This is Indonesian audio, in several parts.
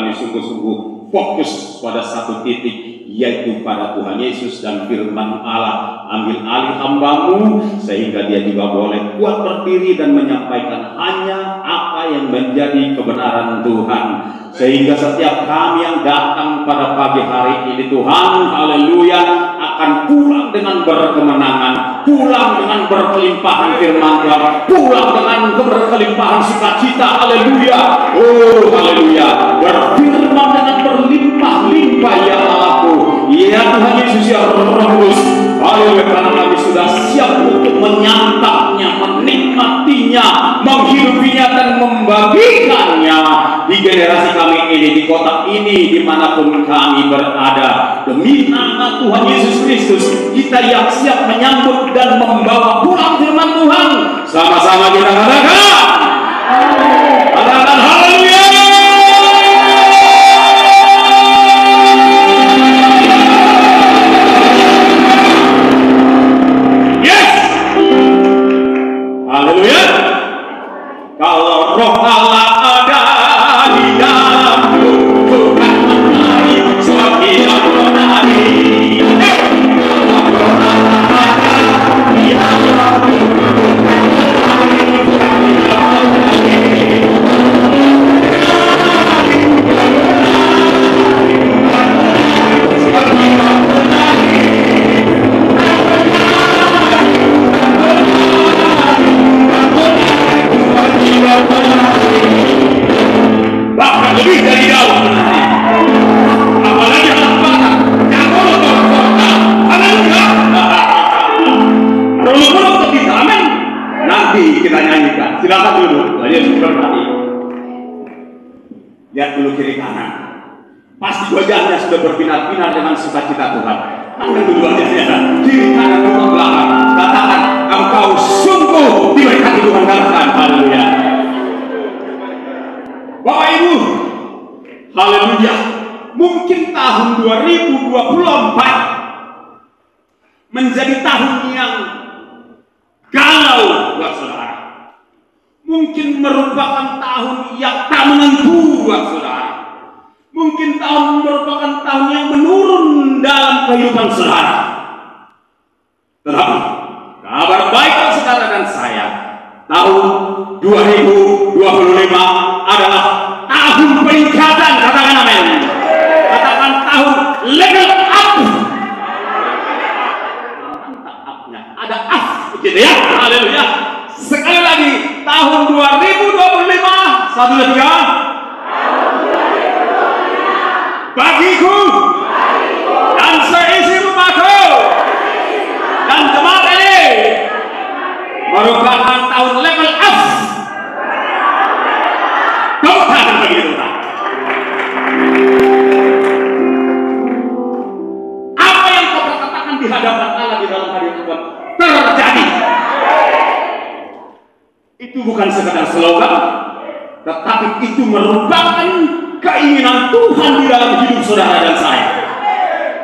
kami sungguh-sungguh fokus pada satu titik, yaitu pada Tuhan Yesus dan firman Allah. Ambil alih hamba-Mu sehingga dia juga boleh kuat berdiri dan menyampaikan hanya apa yang menjadi kebenaran Tuhan, sehingga setiap kami yang datang pada pagi hari ini Tuhan, haleluya, akan pulang dengan berkemenangan, pulang dengan berkelimpahan firman Tuhan, pulang dengan berkelimpahan sukacita, haleluya. Oh haleluya, berfirman dengan berlimpah-limpah ya Allahku, ya Tuhan Yesus ya Roh Kudus, haleluya, karena kami sudah siap untuk menyantapnya, menikmatinya, menghidupinya dan membagikannya di generasi kami ini, di kota ini, dimanapun kami berada. Demi nama Tuhan Yesus Kristus, kita yang siap menyambut dan membawa pulang firman Tuhan. Sama-sama kita katakan, katakan haleluya. Yes, haleluya. Kalau Roh Allah ada di dalamku, bukan menari suami yang menari. Bahkan lebih dari Daud menari. Apalagi anak panah, jangan berkota. Haleluya. Perlu kita amin. Nanti kita nyanyikan. Silakan dulu. Yesus berkati. Lihat dulu kiri kanan. Pasti wajahnya sudah berbinar-binar dengan sukacita Tuhan. Angkat dulu wajahnya. Kiri kanan depan belakang. Katakan, engkau sungguh diberkati Tuhan. Katakan, haleluya. Bapak Ibu, haleluya. Mungkin tahun 2024 menjadi tahun yang galau buat saudara. Mungkin merupakan tahun yang tak menentu buat saudara. Mungkin tahun merupakan tahun yang menurun dalam kehidupan saudara. Tetapi kabar baik saudara dan saya, tahun 2025 adalah tahun peningkatan. Katakan amin. Katakan tahun level up. Ada up gitu ya. Haleluya. Sekali lagi, tahun 2025. Satu dan tiga. Bagiku dan seisi rumahku dan jemaat ini merupakan tahun level up. Bukan begitu, Pak. Apa yang kau katakan di hadapan Allah di dalam hadirat Tuhan terjadi. Itu bukan sekadar slogan, tetapi itu merupakan keinginan Tuhan di dalam hidup saudara dan saya.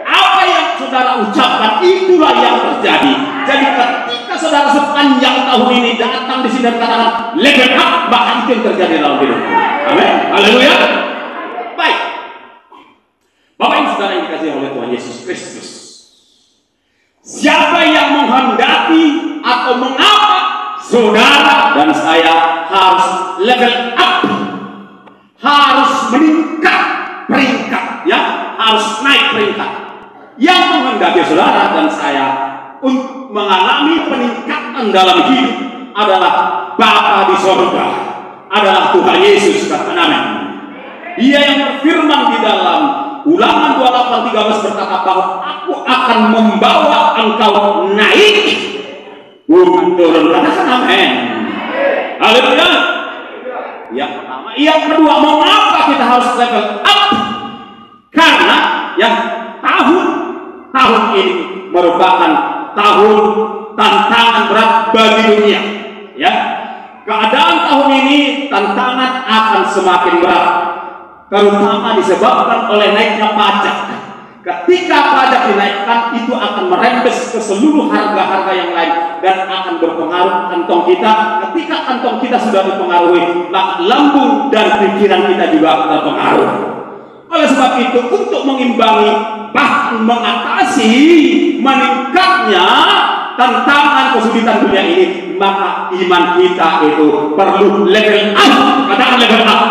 Apa yang saudara ucapkan itulah yang terjadi. Jadi ketika saudara sepanjang tahun ini datang di sini dan katakan level up, maka itu yang terjadi dalam hidup. Amin. Haleluya. Baik. Bapak Ibu saudara yang dikasihi oleh Tuhan Yesus Kristus, siapa yang menghendaki atau mengapa saudara dan saya harus level up, harus meningkat peringkat, ya, harus naik peringkat. Yang menghendaki saudara dan saya untuk mengalami peningkatan dalam hidup adalah Bapa di sorga, adalah Tuhan Yesus. Katakan amin. Dia yang berfirman di dalam Ulangan 28:13 berkata bahwa aku akan membawa engkau naik, bukan turun. Katakan amin. Haleluya. Yang pertama. Yang kedua, mengapa kita harus level up? Karena yang tahun ini merupakan tahun tantangan berat bagi dunia. Ya, keadaan tahun ini tantangan akan semakin berat, terutama disebabkan oleh naiknya pajak. Ketika pajak dinaikkan, itu akan merembes ke seluruh harga-harga yang lain dan akan berpengaruh kantong kita. Ketika kantong kita sudah dipengaruhi, lambung dan pikiran kita juga terpengaruh. Oleh sebab itu, untuk mengimbangi bahkan mengatasi meningkatnya tantangan kesulitan dunia ini, maka iman kita itu perlu level up. Katakan level up.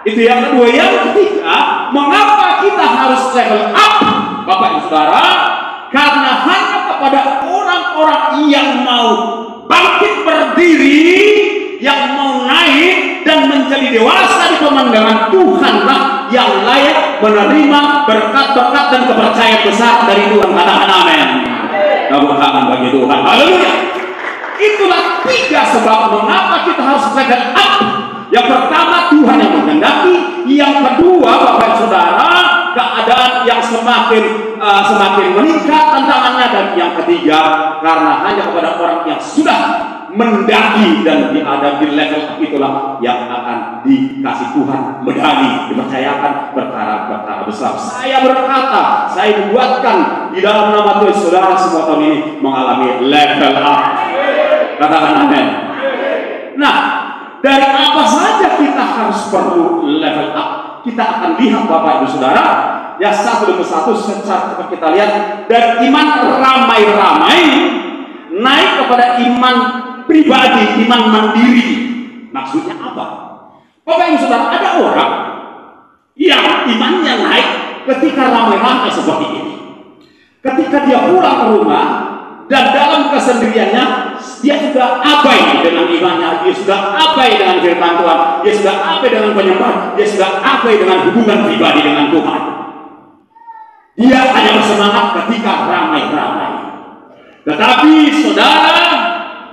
Itu yang kedua. Yang ketiga, mengapa kita harus level up, Bapak Ibu Saudara? Karena hanya kepada orang-orang yang mau bangkit berdiri, yang mau naik dan menjadi dewasa di pemandangan Tuhanlah yang layak menerima berkat-berkat dan kepercayaan besar dari Tuhan. Katakan amin. Tepuk tangan bagi Tuhan. Haleluya. Itulah 3 sebab mengapa kita harus level up. Yang pertama, Tuhan yang menghendaki. Yang kedua, Bapak Saudara, keadaan yang semakin meningkat tantangannya. Dan yang ketiga, karena hanya kepada orang yang sudah mendaki dan ada di level itulah yang akan dikasih Tuhan medali, dipercayakan perkara-perkara besar. Saya berkata, saya dibuatkan di dalam nama Tuhan Saudara semua tahun ini mengalami level up. Katakan amin. Nah, dari apa saja kita harus perlu level up? Kita akan lihat Bapak Ibu Saudara, ya satu demi satu secara cepat kita lihat. Dari iman ramai-ramai naik kepada iman pribadi, iman mandiri. Maksudnya apa? Bapak Ibu Saudara, ada orang yang imannya naik ketika ramai-ramai seperti ini. Ketika dia pulang ke rumah dan dalam kesendiriannya, dia sudah abai dengan imannya, dia sudah abai dengan firman Tuhan, dia sudah abai dengan penyembahan, dia sudah abai dengan hubungan pribadi dengan Tuhan. Dia hanya bersemangat ketika ramai-ramai. Tetapi saudara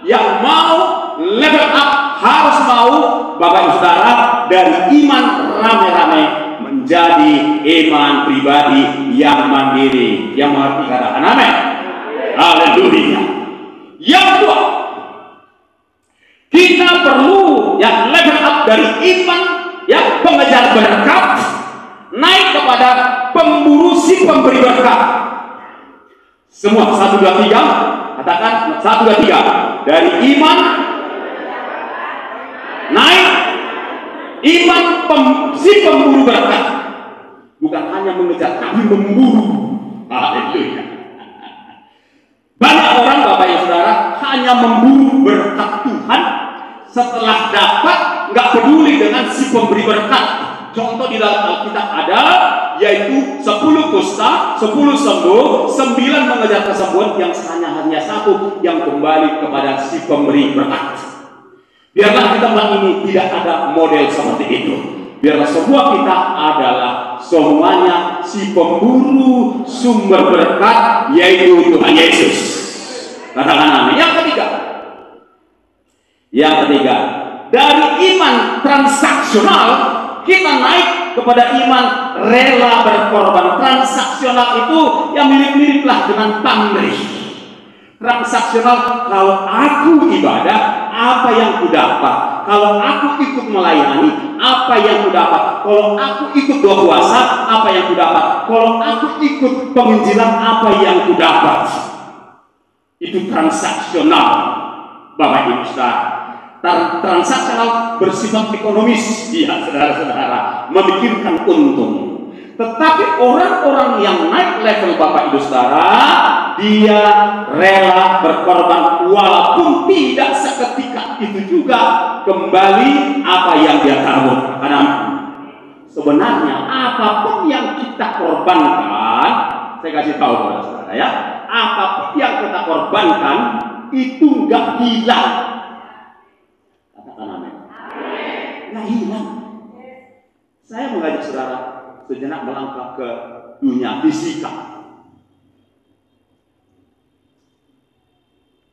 yang mau level up harus mau, Bapak Ibu Saudara, dari iman ramai-ramai menjadi iman pribadi yang mandiri, yang mengerti. Katakan amin. Haleluya. Yang kedua, kita perlu yang level up dari iman yang pengejar berkat naik kepada pemburu si pemberi berkat. Semua 1, 2, 3. Katakan 1, 2, 3. Dari iman naik iman si pemburu berkat. Bukan hanya mengejar, tapi memburu. Haleluya. Banyak orang, Bapak Ibu Saudara, hanya memburu berkat Tuhan. Setelah dapat, nggak peduli dengan si pemberi berkat. Contoh di dalam Alkitab ada, yaitu 10 kusta, 10 sembuh, 9 mengejar kesembuhan, yang hanya 1 yang kembali kepada si pemberi berkat. Biarlah di tempat ini tidak ada model seperti itu. Biarlah semua kita adalah semuanya si pemburu sumber berkat, yaitu Tuhan Yesus. Katakan amin. Yang ketiga, dari iman transaksional kita naik kepada iman rela berkorban. Transaksional itu yang mirip-miriplah dengan pamrih. Transaksional, kalau aku ibadah, apa yang ku dapat? Kalau aku ikut melayani, apa yang ku dapat? Kalau aku ikut doa puasa, apa yang ku dapat? Kalau aku ikut penginjilan, apa yang ku dapat? Itu transaksional, Bapak Ibu Saudara. Transaksional bersifat ekonomis, ya saudara-saudara, memikirkan untung. Tetapi orang-orang yang naik level, Bapak Ibu Saudara, dia rela berkorban walaupun tidak seketika itu juga kembali apa yang dia taruh. Karena sebenarnya apapun yang kita korbankan, saya kasih tahu kepada saudara ya, apapun yang kita korbankan itu nggak hilang. Katakan amin. Nggak hilang. Saya mengajak saudara sejenak melangkah ke dunia fisika.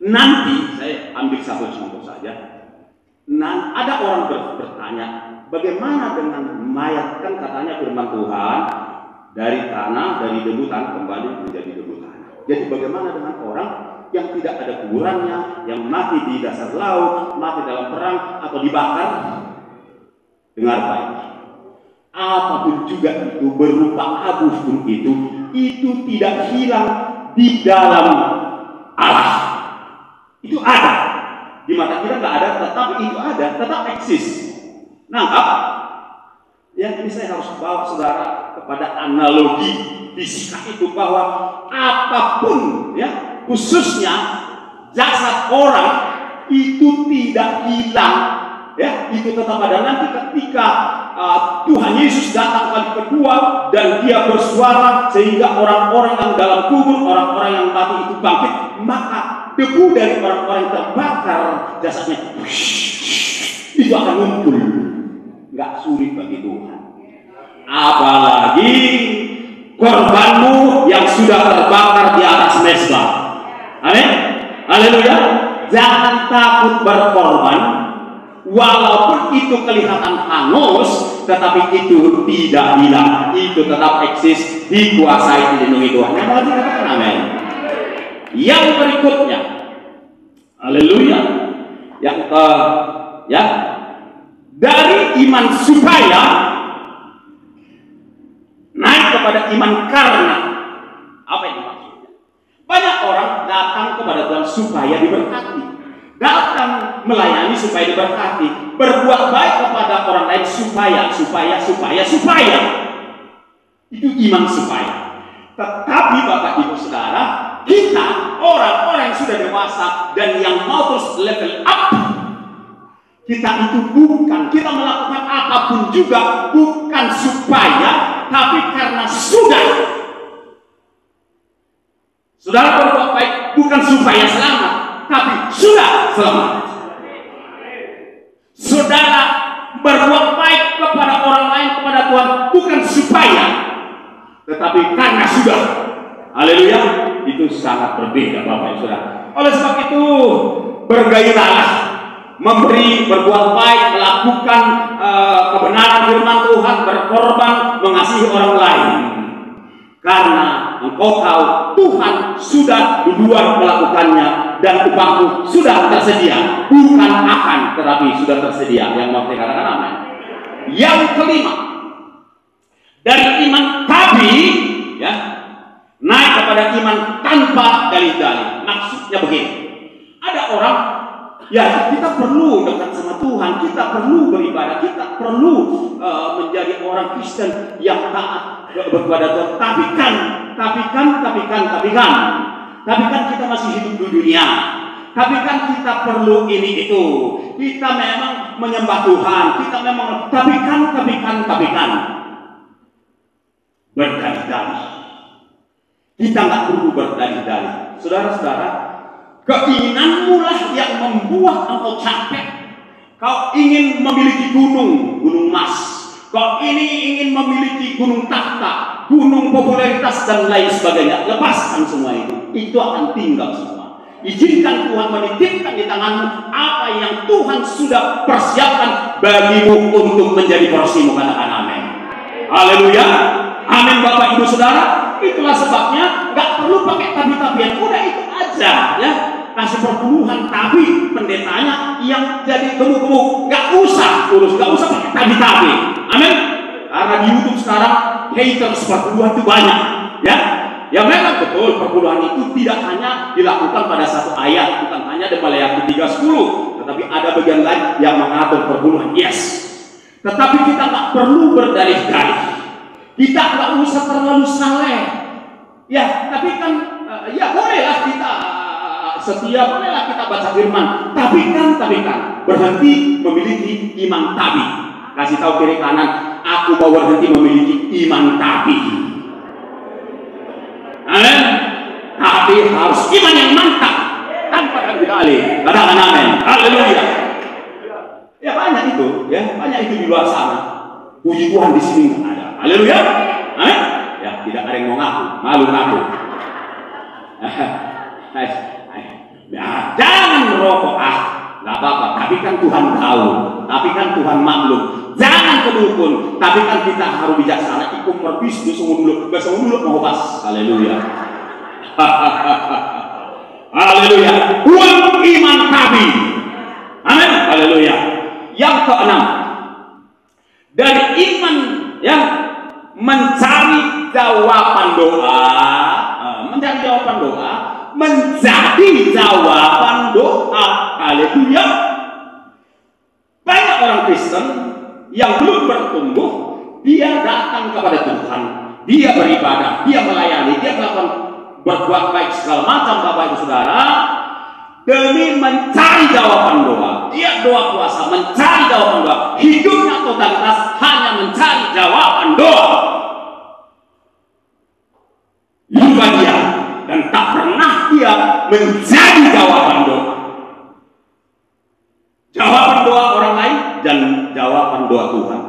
Nanti saya ambil satu contoh saja. Ada orang bertanya, bagaimana dengan mayat? Kan katanya firman Tuhan, dari tanah, dari debu tanah kembali menjadi debu tanah. Jadi bagaimana dengan orang yang tidak ada kuburannya, yang mati di dasar laut, mati dalam perang, atau dibakar? Dengar baik. Apapun juga itu, berupa abu pun itu tidak hilang di dalam Allah. Itu ada. Di mata kita nggak ada, tetapi itu ada, tetap eksis. Nangkap? Ya, ini saya harus bawa saudara kepada analogi fisika itu, bahwa apapun ya, khususnya jasad orang itu tidak hilang, ya, itu tetap ada. Nanti ketika Tuhan Yesus datang kali kedua dan dia bersuara sehingga orang-orang yang dalam kubur, orang-orang yang mati itu bangkit, maka debu dari orang-orang yang terbakar jasadnya itu akan muncul. Nggak sulit bagi Tuhan. Apalagi korbanmu yang sudah terbakar di atas mezbah. Amin. Haleluya. Jangan takut berkorban, walaupun itu kelihatan hangus, tetapi itu tidak hilang. Itu tetap eksis, dikuasai, dilindungi Tuhan. Yang lagi katakan amin. Yang berikutnya, haleluya. Yang ya, dari iman supaya naik kepada iman karena. Apa itu maksudnya? Banyak orang datang kepada Tuhan supaya diberkati, datang melayani supaya diberkati, berbuat baik kepada orang lain supaya itu iman supaya. Tetapi Bapak Ibu Saudara, kita orang-orang yang sudah dewasa dan yang mau terus level up, kita itu bukan, kita melakukan apapun juga bukan supaya, tapi karena sudah. Saudara berbuat baik bukan supaya selamat, tapi sudah selamat. Saudara berbuat baik kepada orang lain, kepada Tuhan bukan supaya, tetapi karena sudah. Haleluya. Itu sangat berbeda Bapak Ibu Saudara. Oleh sebab itu bergairahlah memberi, berbuat baik, melakukan kebenaran firman Tuhan, berkorban, mengasihi orang lain. Karena engkau tahu Tuhan sudah duluan melakukannya dan upahmu sudah tersedia, bukan akan, tetapi sudah tersedia. Yang mau dikatakan amin. Yang kelima, dari iman tabi ya, naik kepada iman tanpa dalih-dalih. Maksudnya begini, ada orang, ya kita perlu dekat sama Tuhan, kita perlu beribadah, kita perlu menjadi orang Kristen yang taat kepada Tuhan. Tapi kan kita masih hidup di dunia. Tapi kan kita perlu ini itu. Kita memang menyembah Tuhan, kita memang tapi kan berdalih-dalih. Kita nggak perlu berdalih-dalih. Saudara-saudara, keinginanmu lah yang membuat engkau capek. Kau ingin memiliki gunung emas. Kau ini ingin memiliki gunung takhta, gunung popularitas dan lain sebagainya. Lepaskan semua itu. Itu akan tinggal semua. Izinkan Tuhan menitipkan di tanganmu apa yang Tuhan sudah persiapkan bagimu untuk menjadi porsimu. Katakan amin. Haleluya. Amin Bapak Ibu Saudara. Itulah sebabnya nggak perlu pakai tabi-tabian. Udah itu aja ya. Kasih perpuluhan, tapi pendetanya yang jadi gemuk-gemuk, nggak usah pakai tabi-tabi. Amin. Karena di YouTube sekarang haters perpuluhan itu banyak, ya. Ya memang betul, perpuluhan itu tidak hanya dilakukan pada satu ayat, bukan hanya di Maleakhi 3:10, tetapi ada bagian lain yang mengatur perpuluhan. Yes. Tetapi kita nggak perlu berdalih-dalih. Kita nggak usah terlalu saleh. Ya, tapi kan ya bolehlah kita setia, bolehlah kita baca firman, tapi kan berhenti memiliki iman tabi. Kasih tahu kiri kanan, aku mau berhenti memiliki iman tabi. Amin. Tapi harus iman yang mantap tanpa dalih. Katakan amin. Haleluya. Ya banyak itu, di luar sana. Puji Tuhan di sini nggak ada. Haleluya. Amin. Ya tidak ada yang mau ngaku, malu ngaku. Ya, jangan merokok, nggak apa-apa. Tapi kan Tuhan tahu, tapi kan Tuhan maklum. Jangan kedukun, tapi kan kita harus bijaksana. Ikut perbis, besok dulu mau pas. Haleluya. Haleluya. Buat iman tabi. Amin. Haleluya. Yang keenam, dari iman ya, mencari jawaban doa, menjadi jawaban doa. Haleluya. Banyak orang Kristen yang belum bertumbuh dia datang kepada Tuhan, dia beribadah, dia melayani, dia melakukan berbuat baik segala macam, Bapak Ibu Saudara, demi mencari jawaban doa. Dia doa puasa, mencari jawaban doa. Hidupnya totalitas hanya mencari jawaban doa. Lupa dia, dan tak pernah dia menjadi jawaban doa. Jawaban doa orang lain dan jawaban doa Tuhan.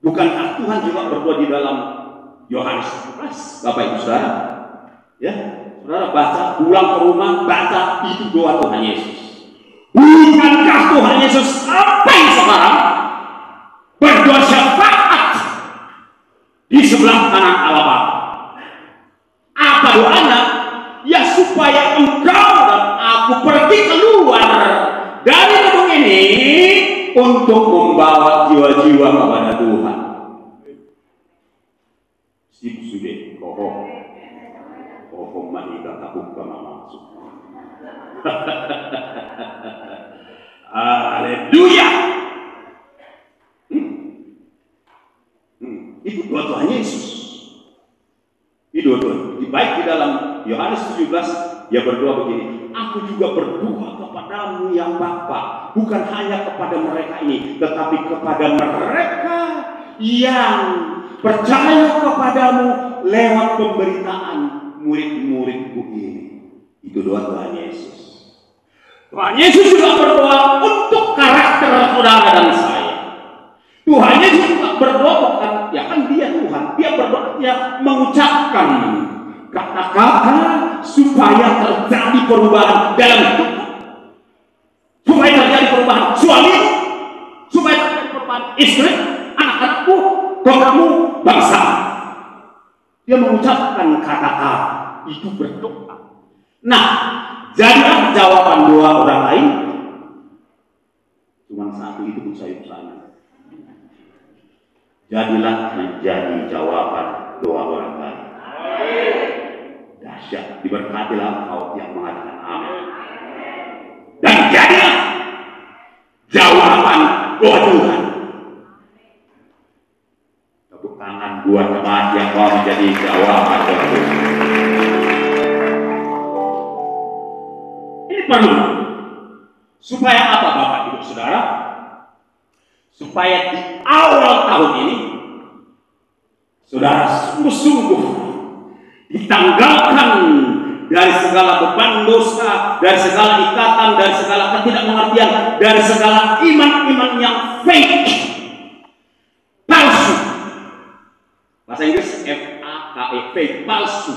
Bukankah Tuhan juga berdoa di dalam Yohanes 11, Bapak Ibu Saudara? Ya, saudara baca, pulang ke rumah, baca itu doa Tuhan Yesus. Bukankah Tuhan Yesus sampai sekarang berdoa syafaat di sebelah kanan Allah Bapa? Apa doanya? Ya supaya engkau dan aku pergi keluar dari gedung ini untuk membawa jiwa-jiwa kepada Tuhan. Sip sudah kokoh manita takut kama masuk. Haleluya. Itu doa Tuhan Yesus. Itu doa. Baik di dalam Yohanes 17 dia berdoa begini, aku juga berdoa kepadamu yang Bapa, bukan hanya kepada mereka ini, tetapi kepada mereka yang percaya kepadamu lewat pemberitaan murid-muridku ini. Itu doa Tuhan Yesus. Tuhan Yesus juga berdoa untuk karakter saudara dan saya. Tuhan Yesus juga berdoa bukan, ya kan dia Tuhan, dia berdoa, dia mengucapkan kata-kata supaya terjadi perubahan dalam hidup, supaya terjadi perubahan suami, supaya terjadi perubahan istri, anak-anakku, kamu, bangsa. Dia mengucapkan kata-kata itu berdoa. Nah, jadilah jawaban doa orang lain cuma satu, itu pun saya sana. Jadilah menjadi jawaban doa orang lain. Dahsyat, diberkatilah engkau yang mengatakan amin. Dan jadilah jawaban doa Tuhan. Tepuk tangan buat jemaat yang mau menjadi jawaban doa Tuhan. Ini perlu. Supaya apa Bapak Ibu Saudara? Supaya di awal tahun ini saudara sungguh-sungguh ditanggalkan dari segala beban dosa, dari segala ikatan, dari segala ketidakmengertian, dari segala iman-iman yang fake, palsu. Bahasa Inggris F-A-K-E, fake, palsu.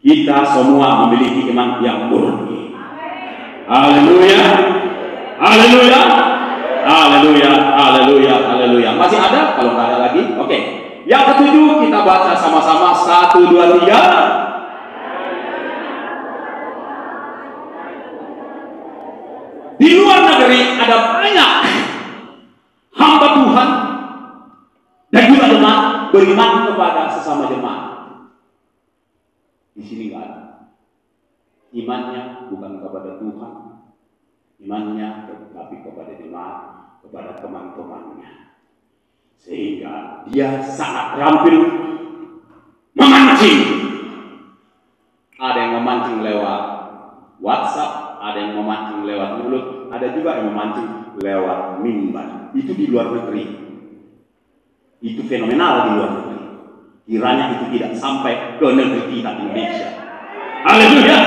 Kita semua memiliki iman yang murni. Haleluya, haleluya, haleluya, haleluya, haleluya. Masih ada? Kalau nggak ada lagi, oke. Yang ketujuh kita baca sama-sama 1, 2, 3. Di luar negeri ada banyak hamba Tuhan dan juga jemaat beriman kepada sesama jemaat. Di sini nggak ada. Imannya bukan kepada Tuhan, imannya tetapi kepada jemaat, kepada teman-temannya. Sehingga dia sangat terampil memancing. Ada yang memancing lewat WhatsApp, ada yang memancing lewat mulut, ada juga yang memancing lewat mimbar. Itu di luar negeri. Itu fenomenal di luar negeri. Kiranya itu tidak sampai ke negeri kita Indonesia. Haleluya.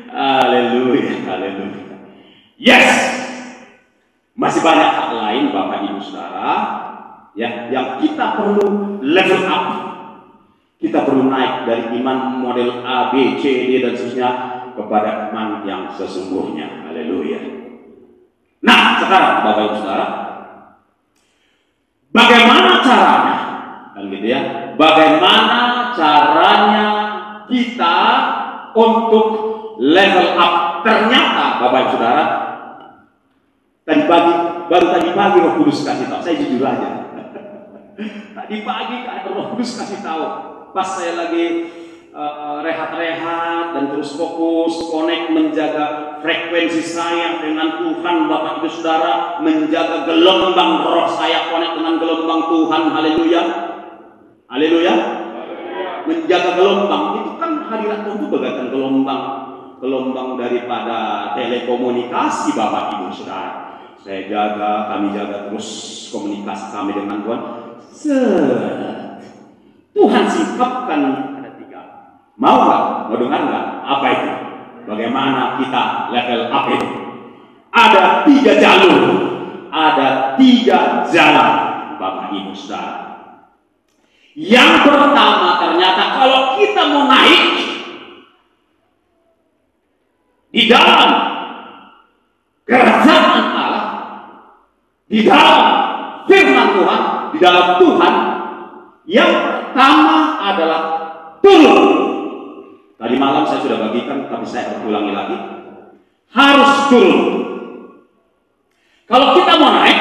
Haleluya, haleluya. Yes. Masih banyak hal lain Bapak Ibu Saudara ya, yang kita perlu level up. Kita perlu naik dari iman model A, B, C, D dan seterusnya kepada iman yang sesungguhnya. Haleluya. Nah, sekarang Bapak Ibu Saudara, bagaimana caranya? Kan gitu ya. Bagaimana caranya kita untuk level up? Ternyata Bapak Ibu Saudara, baru tadi pagi Roh Kudus kasih tahu. Saya jujur aja. Tadi pagi Roh Kudus kasih tahu. Pas saya lagi rehat-rehat dan terus fokus, connect, menjaga frekuensi saya dengan Tuhan, Bapak Ibu Saudara, menjaga gelombang roh saya connect dengan gelombang Tuhan. Haleluya, haleluya. Menjaga gelombang itu kan hadirat Tuhan itu bagaikan gelombang daripada telekomunikasi, Bapak Ibu Saudara. Kami jaga terus komunikasi kami dengan Tuhan. Tuhan singkapkan. Mau nggak? Mau dengar nggak? Apa itu? Bagaimana kita level up itu? Ada 3 jalur, ada 3 jalan, Bapak Ibu Saudara. Yang pertama, ternyata kalau kita mau naik di dalam kerajaan Allah, di dalam firman Tuhan, di dalam Tuhan, yang pertama adalah turun. Tadi malam saya sudah bagikan, tapi saya ulangi lagi. Harus turun. Kalau kita mau naik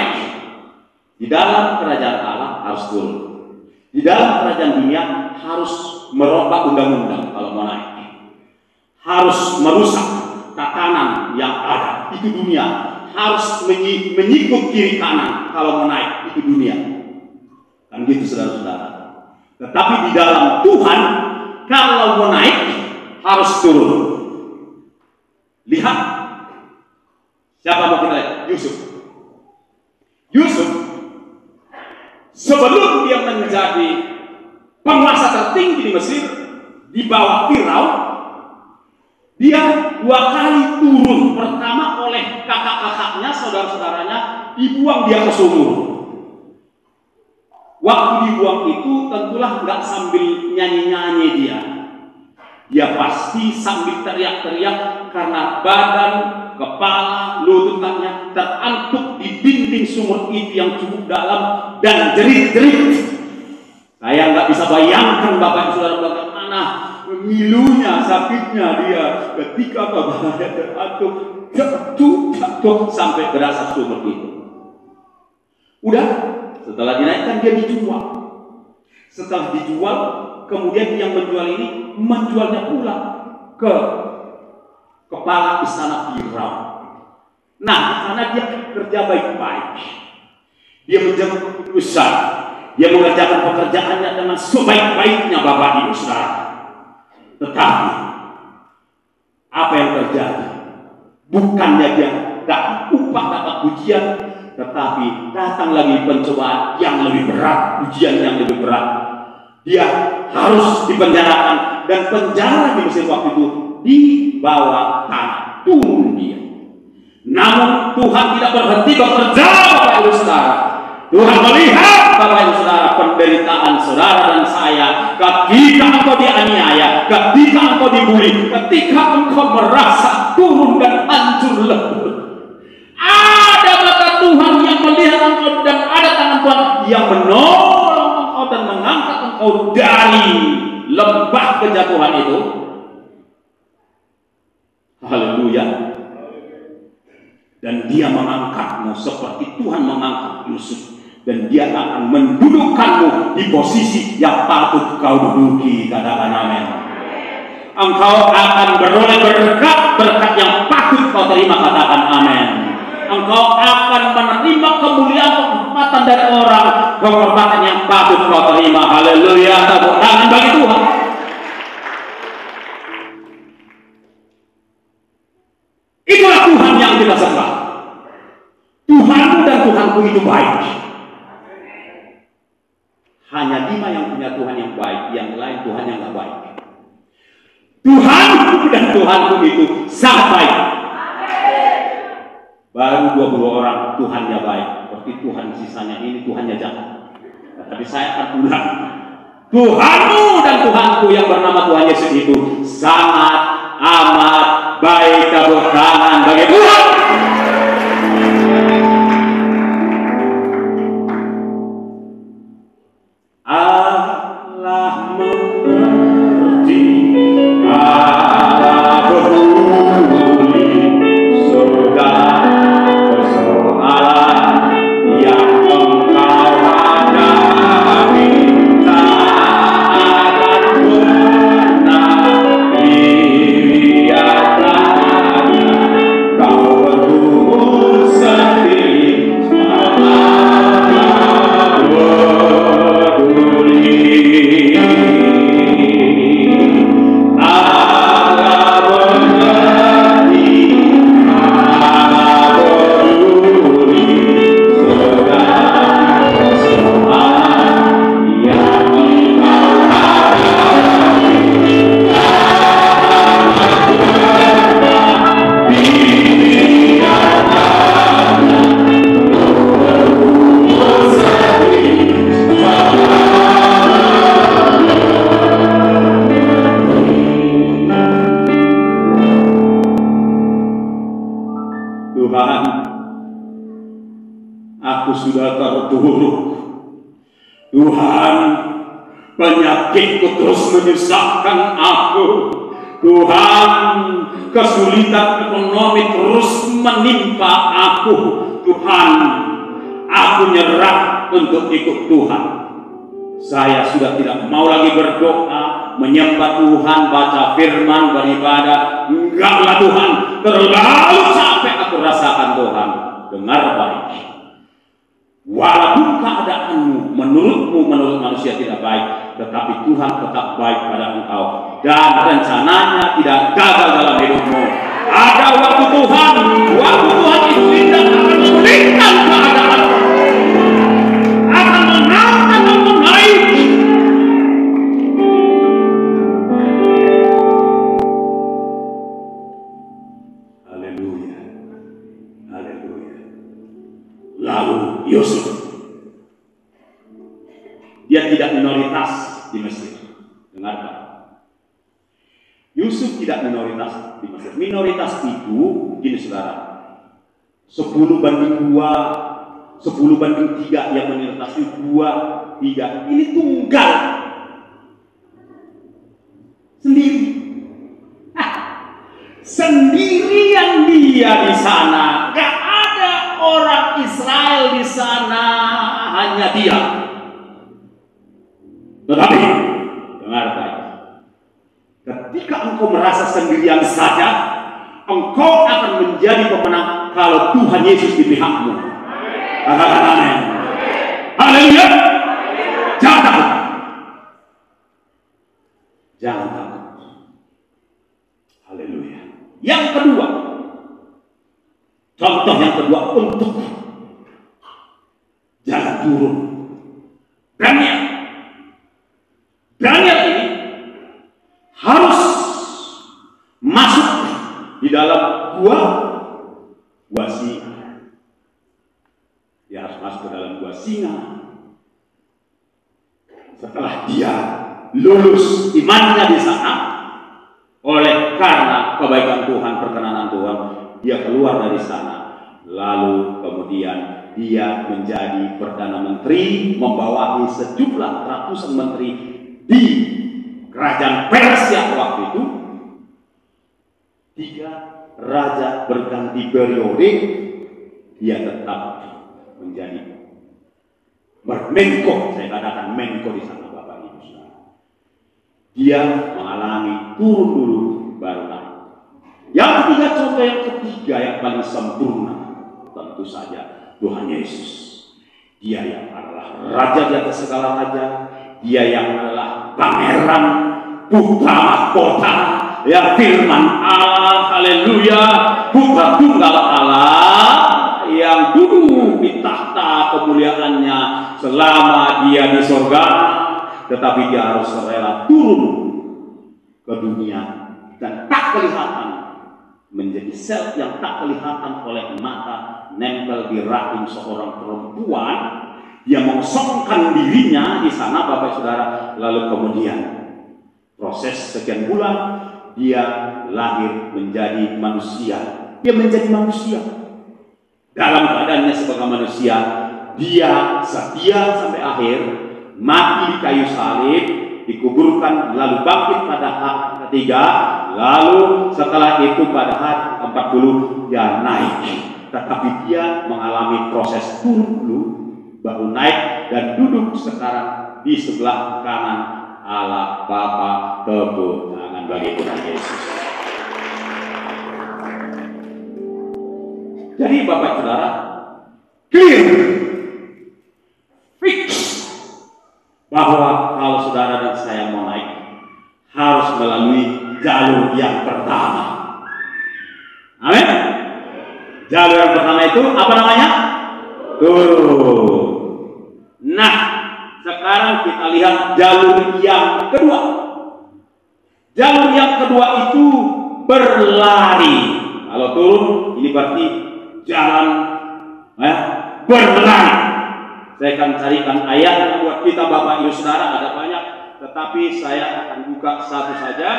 di dalam kerajaan Allah, harus turun. Di dalam kerajaan dunia harus merubah undang-undang kalau mau naik. Harus merusak tatanan yang ada. Itu dunia. Harus menyikut kiri kanan kalau mau naik. Itu dunia. Kan gitu saudara-saudara. Tetapi di dalam Tuhan, kalau mau naik harus turun. Lihat, siapa mau kita lihat? Yusuf. Yusuf sebelum dia menjadi penguasa tertinggi di Mesir di bawah Firaun, dia 2 kali turun. Pertama oleh kakak-kakaknya, saudara-saudaranya, dibuang dia ke sumur. Waktu dibuang itu tentulah nggak sambil nyanyi-nyanyi dia pasti sambil teriak-teriak karena badan, kepala, lututnya terantuk di dinding sumur itu yang cukup dalam dan jerit-jerit. Saya nggak bisa bayangkan Bapak Saudara bagaimana milunya, sakitnya dia ketika bapaknya terantuk jatuh sampai berasa sumur itu. Udah, setelah dinaikkan dia dijual. Setelah dijual, kemudian yang menjual ini menjualnya pula ke kepala istana Firaun. Nah, karena dia kerja baik-baik, dia menjaga keputusan, dia mengerjakan pekerjaannya dengan sebaik-baiknya, Bapak Ibu Saudara. Tetapi apa yang terjadi? Bukannya dia dapat upah, dapat pujian, tetapi datang lagi pencobaan yang lebih berat, ujian yang lebih berat. Dia harus dipenjarakan, dan penjara di Mesir waktu itu di bawah tanah, turun dia. Namun Tuhan tidak berhenti bekerja, Bapak Ibu Saudara. Tuhan melihat, Bapak Ibu Saudara, penderitaan saudara dan saya. Ketika engkau dianiaya, ketika engkau dibuli, ketika engkau merasa turun dan hancur lebur, ada mata Tuhan yang melihat engkau, dan ada tangan Tuhan yang menolong engkau dan mengangkat engkau dari lembah kejatuhan itu. Haleluya. Dan dia mengangkatmu seperti Tuhan mengangkat Yusuf, dan dia akan mendudukkanmu di posisi yang patut kau duduki. Katakan amin. Engkau akan beroleh berkat yang patut kau terima. Katakan amin. Engkau akan menerima kemuliaan, kehormatan dari orang, kehormatan yang patut kau terima. Haleluya. Tepuk tangan bagi Tuhan. Itulah Tuhan yang kita sembah. Tuhanmu dan Tuhanku itu baik. Hanya 5 yang punya Tuhan yang baik, yang lain Tuhan yang gak baik. Tuhanku dan Tuhanku itu sangat baik. Baru 20 orang Tuhannya baik. Seperti Tuhan sisanya ini Tuhannya jahat. Tapi saya akan ulang. Tuhanmu dan Tuhanku yang bernama Tuhan Yesus itu sangat amat baik. Tepuk tangan bagi Tuhan. Allah mengerti, Allah peduli segala persoalan yang engkau hadapi. Tak akan pernah Tuhan, aku sudah terpuruk. Tuhan, penyakitku terus menyusahkan aku. Tuhan, kesulitan ekonomi terus menimpa aku. Tuhan, aku nyerah untuk ikut Tuhan. Saya sudah tidak mau lagi berdoa, menyembah Tuhan, baca firman, beribadah. Enggaklah Tuhan, terlalu capek aku rasakan Tuhan. Dengar baik. Walaupun keadaanmu menurut manusia tidak baik, tetapi Tuhan tetap baik pada engkau. Dan rencananya tidak gagal dalam hidupmu. Ada waktu Tuhan itu indah akan memulihkan keadaanmu. Akan mengangkat dan menaiki. Haleluya. Haleluya. Lalu Yusuf, dia tidak minoritas di Mesir. Dengarkan, Yusuf tidak minoritas di Mesir. Minoritas itu gini saudara, 10/2, 10/3 yang minoritas itu 2, 3. Ini tunggal sendiri. Sendirian dia di sana. Gak ada orang Israel di sana, hanya dia. Tetapi dengar baik, ketika engkau merasa sendirian saja, engkau akan menjadi pemenang kalau Tuhan Yesus di pihakmu. Amin. Haleluya. Jangan takut. Jangan takut. Haleluya. Yang kedua, contoh yang kedua untuk jangan turun. Daniel ini harus masuk di dalam gua singa. Dia harus masuk ke dalam gua singa. Setelah dia lulus imannya di sana, oleh karena kebaikan Tuhan, perkenanan Tuhan, dia keluar dari sana. Lalu kemudian dia menjadi Perdana Menteri, membawahi sejumlah ratusan menteri di kerajaan Persia waktu itu. 3 raja berganti periode, dia tetap menjadi Menko. Saya katakan Menko di sana, Bapak Ibu Saudara. Dia mengalami turun dulu baru naik. Yang ketiga, contoh yang ketiga yang paling sempurna, tentu saja Tuhan Yesus. Dia yang adalah raja di atas segala raja. Dia yang adalah pangeran, putra mahkota, ya firman Allah, haleluya, putra tunggal Allah yang duduk di tahta kemuliaannya selama dia di surga. Tetapi dia harus rela turun ke dunia dan tak kelihatan, menjadi sel yang tak kelihatan oleh mata, nempel di rahim seorang perempuan. Dia mengosongkan dirinya di sana, Bapak Saudara. Lalu kemudian proses sekian bulan dia lahir menjadi manusia. Dia menjadi manusia. Dalam keadaannya sebagai manusia, dia setia sampai akhir, mati di kayu salib, dikuburkan, lalu bangkit pada hari ketiga, lalu setelah itu pada hari 40 dia naik. Tetapi dia mengalami proses turun dulu, baru naik dan duduk sekarang di sebelah kanan Allah Bapa. Tepuk tangan bagi Tuhan Yesus. Jadi Bapak Saudara, clear, fix, bahwa kalau saudara dan saya mau naik, harus melalui jalur yang pertama. Amin. Jalur yang pertama itu apa namanya? Turun. Nah, sekarang kita lihat jalur yang kedua. Jalur yang kedua itu berlari. Kalau turun, ini berarti jalan berlari. Saya akan carikan ayat buat kita Bapak Ibu Saudara, ada banyak, tetapi saya akan buka satu saja.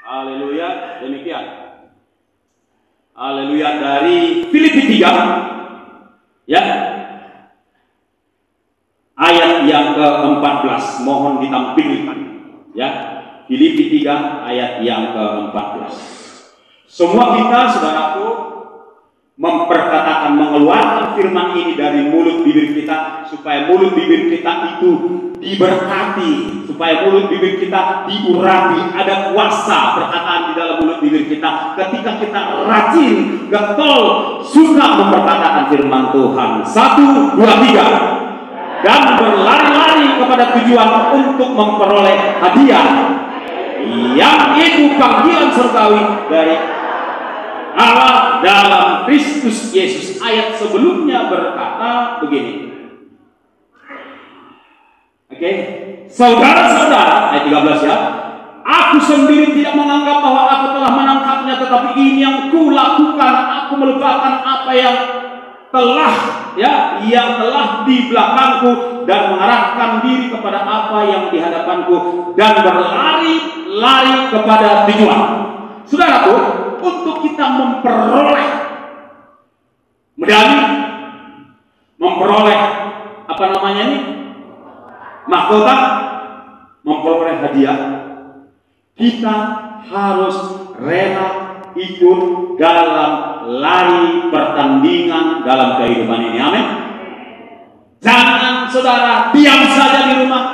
Haleluya, demikian. Haleluya, dari Filipi 3 ya. Ayat yang ke-14 mohon ditampilkan ya. Filipi 3 ayat yang ke-14. Semua kita, saudaraku, memperkatakan, mengeluarkan firman ini dari mulut bibir kita, supaya mulut bibir kita itu diberkati, supaya mulut bibir kita diurapi, ada kuasa perkataan di dalam mulut bibir kita. Ketika kita rajin, getol, suka memperkatakan firman Tuhan. 1, 2, 3. Dan berlari-lari kepada tujuan untuk memperoleh hadiah, yang itu panggilan surgawi dari Allah dalam Kristus Yesus. Ayat sebelumnya berkata begini. Oke, saudara-saudara, ayat 13 ya. Aku sendiri tidak menganggap bahwa aku telah menangkapnya, tetapi ini yang kulakukan, aku melupakan apa yang telah di belakangku dan mengarahkan diri kepada apa yang di hadapanku dan berlari-lari kepada tujuan. Saudaraku, untuk kita memperoleh medali, memperoleh apa namanya ini, mahkota, memperoleh hadiah, kita harus rela ikut dalam lari pertandingan dalam kehidupan ini. Amin. Jangan saudara diam saja di rumah.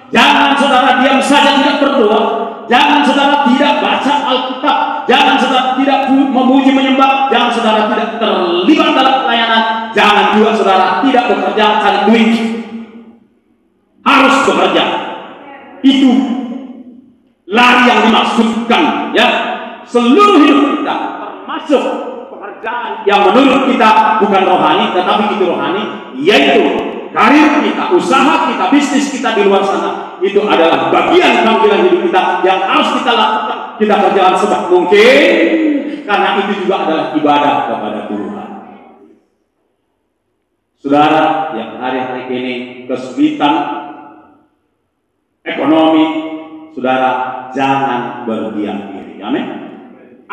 Jangan saudara diam saja tidak berdoa. Jangan saudara tidak baca Alkitab. Jangan saudara tidak memuji menyembah. Jangan saudara tidak terlibat dalam pelayanan. Jangan juga saudara tidak bekerja cari duit. Harus bekerja. Itu lari yang dimaksudkan ya. Seluruh hidup kita, termasuk pekerjaan yang menurut kita bukan rohani, tetapi itu rohani, yaitu karir kita, usaha kita, bisnis kita di luar sana, itu adalah bagian panggilan hidup kita yang harus kita lakukan, kita kerjakan sebaik mungkin, karena itu juga adalah ibadah kepada Tuhan. Saudara yang hari-hari ini kesulitan ekonomi, saudara jangan berdiam diri. Amin.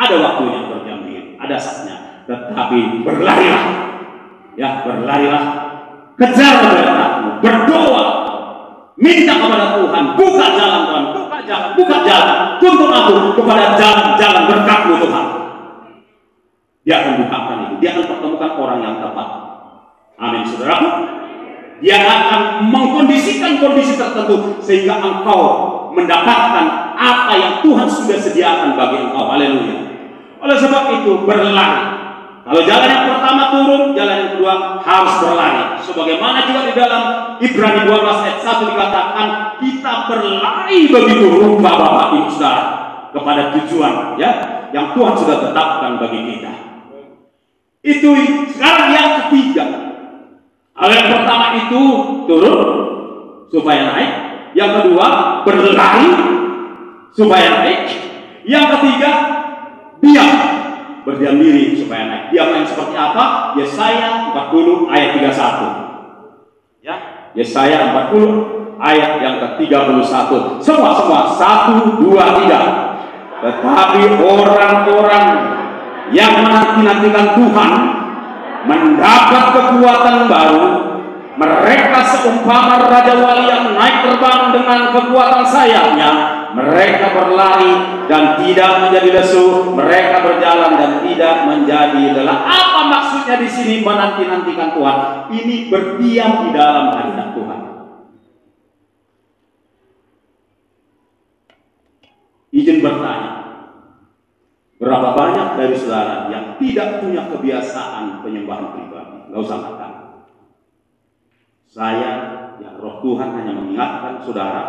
Ada waktunya berdiam diri, ada saatnya, tetapi berlarilah, ya berlarilah, kejar kehendakmu, berdoa, minta kepada Tuhan, buka jalan Tuhan, buka jalan, tuntun aku kepada jalan berkat-Mu Tuhan. Dia akan bukakan itu, dia akan pertemukan orang yang tepat. Amin, saudaraku. Dia akan mengkondisikan kondisi tertentu sehingga engkau mendapatkan apa yang Tuhan sudah sediakan bagi engkau. Haleluya. Oleh sebab itu berlari. Kalau jalan yang pertama turun, jalan yang kedua harus berlari. Sebagaimana juga di dalam Ibrani 12 ayat 1 dikatakan, kita berlari begitu rupa Bapak Ibu Saudara kepada tujuan ya yang Tuhan sudah tetapkan bagi kita. Itu sekarang yang ketiga. Hal yang pertama itu turun supaya naik. Yang kedua berlari supaya naik. Yang ketiga diam, berdiam diri supaya naik. Diam yang seperti apa? Yesaya 40 ayat 31. Ya, Yesaya 40 ayat yang ke-31. Semua 1, 2, 3. Tetapi orang-orang yang menanti-nantikan Tuhan mendapat kekuatan baru. Mereka seumpama raja wali yang naik terbang dengan kekuatan sayapnya. Mereka berlari dan tidak menjadi lesu. Mereka berjalan dan tidak menjadi lelah. Apa maksudnya di sini menanti-nantikan Tuhan? Ini berdiam di dalam hadirat Tuhan. Izin bertanya, berapa banyak dari saudara yang tidak punya kebiasaan penyembahan pribadi? Nggak usah katakan. Saya, ya Roh Tuhan hanya mengingatkan saudara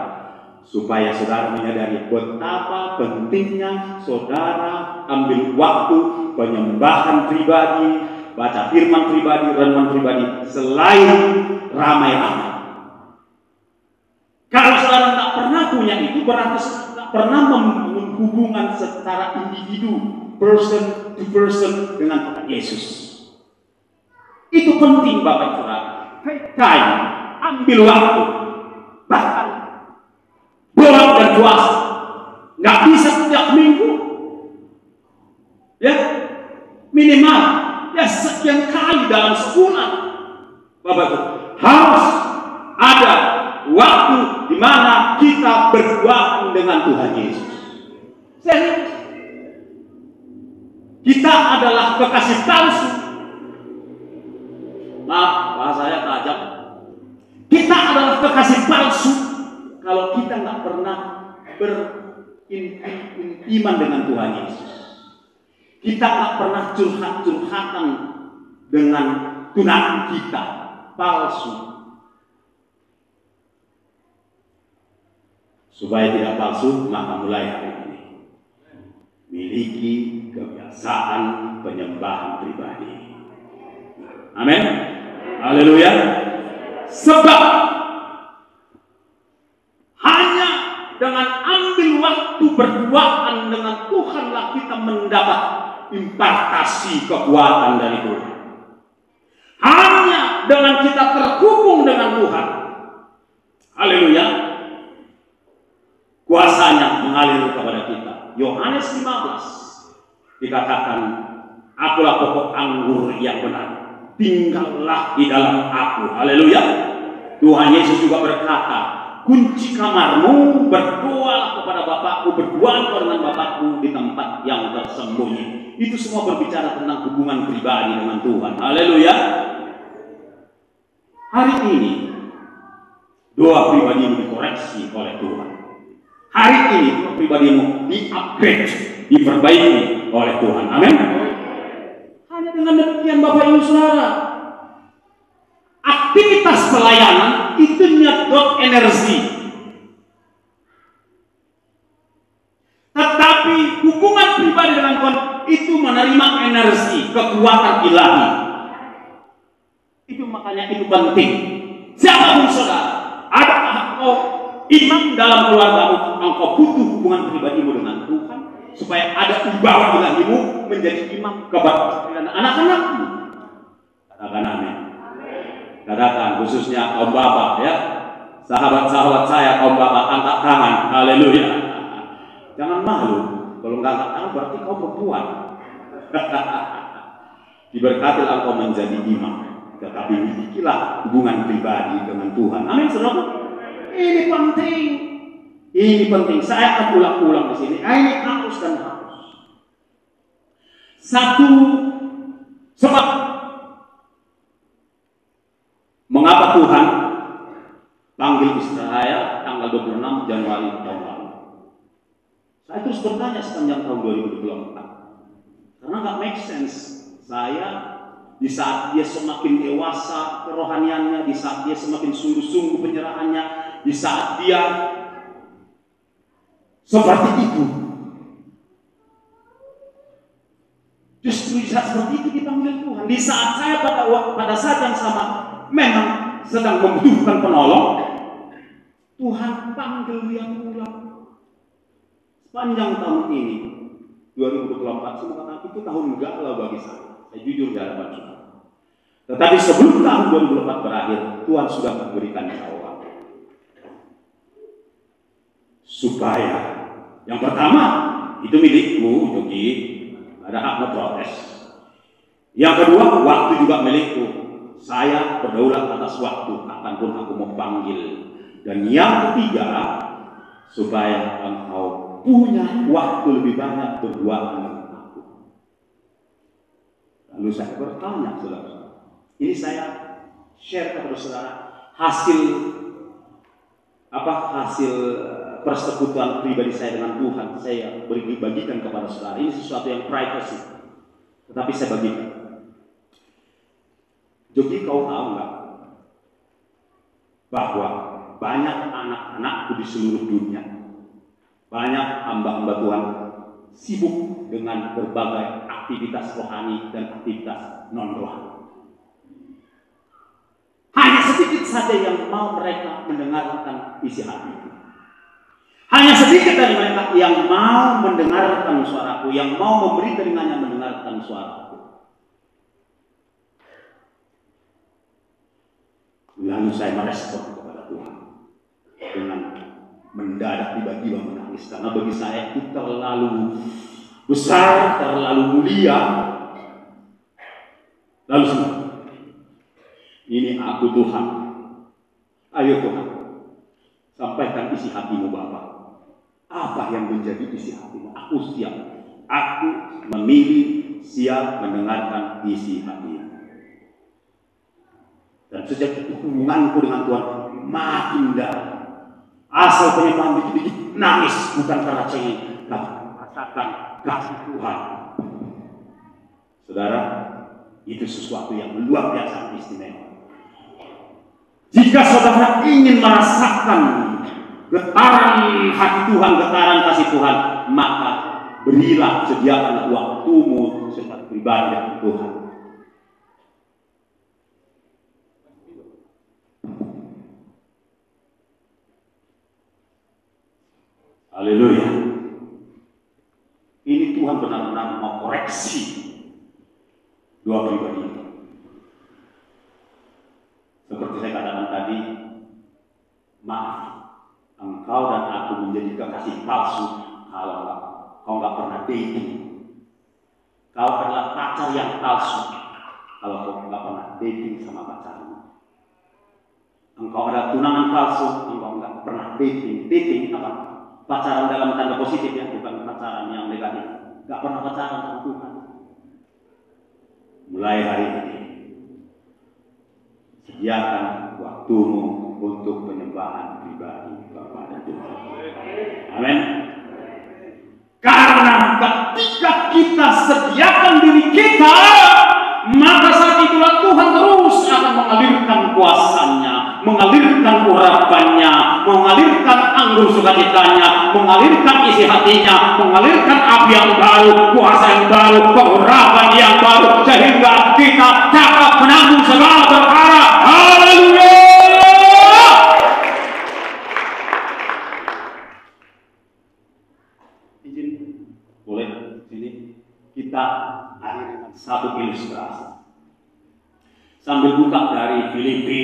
supaya saudara menyadari betapa pentingnya saudara ambil waktu penyembahan pribadi, baca firman pribadi, renungan pribadi selain ramai-ramai. Kalau saudara tak pernah punya itu, berarti tak pernah membangun hubungan secara individu, person to person dengan Tuhan Yesus. Itu penting Bapak Ibu Saudara. Take time, ambil waktu, bahkan doa dan puasa. Nggak bisa setiap minggu, ya. minimal ya sekian kali dalam sebulan. Bapak Ibu, harus ada waktu di mana kita berdoa dengan Tuhan Yesus. Serius. Kita adalah kekasih palsu. Maaf, bahasanya tajam. Kita adalah kekasih palsu kalau kita nggak pernah berintiman dengan Tuhan Yesus. Kita nggak pernah curhat-curhatan dengan tunangan kita, palsu. Supaya tidak palsu, maka mulai hari ini miliki kebiasaan penyembahan pribadi. Amin. Haleluya. Sebab hanya dengan ambil waktu berduaan dengan Tuhanlah kita mendapat impartasi kekuatan dari Tuhan. Hanya dengan kita terhubung dengan Tuhan, haleluya, kuasanya mengalir kepada kita. Yohanes 15 dikatakan, akulah pokok anggur yang benar, tinggallah di dalam aku. Haleluya. Tuhan Yesus juga berkata, kunci kamarmu, berdoalah kepada Bapakku, berdoa dengan Bapakku di tempat yang tersembunyi. Itu semua berbicara tentang hubungan pribadi dengan Tuhan. Haleluya. Hari ini doa pribadimu dikoreksi oleh Tuhan. Hari ini doa pribadimu di-upgrade, diperbaiki oleh Tuhan. Amin. Hanya dengan demikian Bapak Ibu Saudara, aktivitas pelayanan itu nyedot energi. Tetapi hubungan pribadi dengan Tuhan itu menerima energi, kekuatan ilahi. Itu makanya itu penting. Siapapun saudara, adakah engkau imam dalam keluargamu, engkau butuh hubungan pribadimu dengan Tuhan supaya ada wibawa ilahimu menjadi imam kepada anak-anakmu. Katakan amin. Katakan khususnya kaum bapak ya, sahabat-sahabat saya kaum bapak, angkat tangan. Haleluya. Jangan malu. Kalau nggak angkat tangan berarti kau perempuan. Diberkati engkau menjadi imam, tetapi milikilah hubungan pribadi dengan Tuhan. Amin, saudara. Ini penting. Ini penting. Saya akan ulang-ulang di sini. Ini harus dan harus. Satu sebab mengapa Tuhan panggil istri saya tanggal 26 Januari tahun lalu. Saya terus bertanya sepanjang tahun 2024. Karena nggak make sense. Saya di saat dia semakin dewasa kerohaniannya, di saat dia semakin sungguh-sungguh penyerahannya, di saat dia seperti itu, justru di saat seperti itu dipanggil Tuhan. Di saat saya pada saat yang sama memang sedang membutuhkan penolong, Tuhan panggil dia pulang. Sepanjang tahun ini 2024, saya mengatakan itu tahun galau bagi saya. Saya jujur di hadapan saudara. Tetapi sebelum tahun 2024 berakhir, Tuhan sudah memberikan jawaban. Supaya yang pertama itu milikku, Jogi, ada hak memprotes. Yang kedua, waktu juga milikku. Saya berdaulat atas waktu kapanpun aku mau panggil. Dan yang ketiga, supaya engkau punya waktu lebih banyak berdua dengan aku. Lalu saya bertanya, saudara, ini saya share kepada saudara hasil persekutuan pribadi saya dengan Tuhan. Saya bagikan kepada saudara. Ini sesuatu yang privacy, tetapi saya bagikan. Jadi kau tahu nggak bahwa banyak anak-anakku di seluruh dunia, banyak hamba-hamba Tuhan sibuk dengan berbagai aktivitas rohani dan aktivitas non-rohani. Hanya sedikit saja yang mau mereka mendengarkan isi hati. Hanya sedikit dari mereka yang mau mendengarkan suaraku, yang mau memberi telinganya mendengarkan suaraku. Lalu saya merespon kepada Tuhan dengan mendadak tiba-tiba menangis, karena bagi saya itu terlalu besar, terlalu mulia Lalu semua, ini aku Tuhan. Ayo Tuhan, sampaikan isi hatimu Bapa. Apa yang menjadi isi hatimu? Aku siap. Aku memilih siap mendengarkan isi hatimu. Dan sejak itu hubunganku dengan Tuhan makin dalam. Asal penyembahan dikit-dikit nangis, bukan karena cengeng, tapi merasakan kasih Tuhan. Saudara, itu sesuatu yang luar biasa istimewa. Jika saudara ingin merasakan getaran hati Tuhan, getaran kasih Tuhan, maka berilah, sediakan waktumu secara pribadi dengan Tuhan. Haleluya. Ini Tuhan benar-benar mau koreksi dua pribadi itu. Seperti saya katakan tadi, maaf, engkau dan aku menjadi kekasih palsu kalau kau nggak pernah dating. Kau adalah pacar yang palsu kalau kau nggak pernah dating sama pacarmu. Engkau adalah tunangan palsu, engkau nggak pernah dating. Dating apa? Pacaran dalam tanda positif ya, bukan pacaran yang negatif. Nggak pernah pacaran sama Tuhan. Mulai hari ini, sediakan waktumu untuk penyembahan pribadi kepada Tuhan. Amin. Karena ketika kita sediakan diri kita, maka saat itulah Tuhan terus akan mengalirkan kuasanya, mengalirkan urapannya, mengalirkan anggur sukacitanya, mengalirkan isi hatinya, mengalirkan api yang baru, kuasa yang baru, keurapan yang baru, sehingga kita dapat menanggung segala perkara. Haleluya. Izin, boleh sini kita akhiri dengan satu ilustrasi. Sambil buka dari Filipi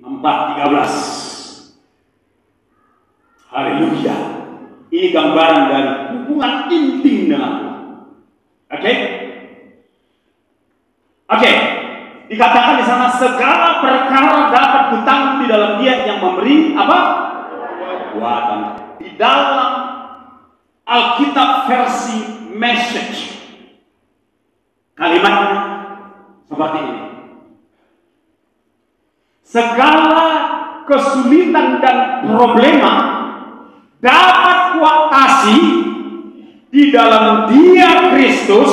4:13. Haleluya. Ini gambaran dari hubungan intim dengan Tuhan. Oke. Dikatakan di sana segala perkara dapat kutanggung di dalam Dia yang memberi apa? Kekuatan. Di dalam Alkitab versi Message, kalimatnya seperti ini. Segala kesulitan dan problema dapat kuatasi di dalam Dia Kristus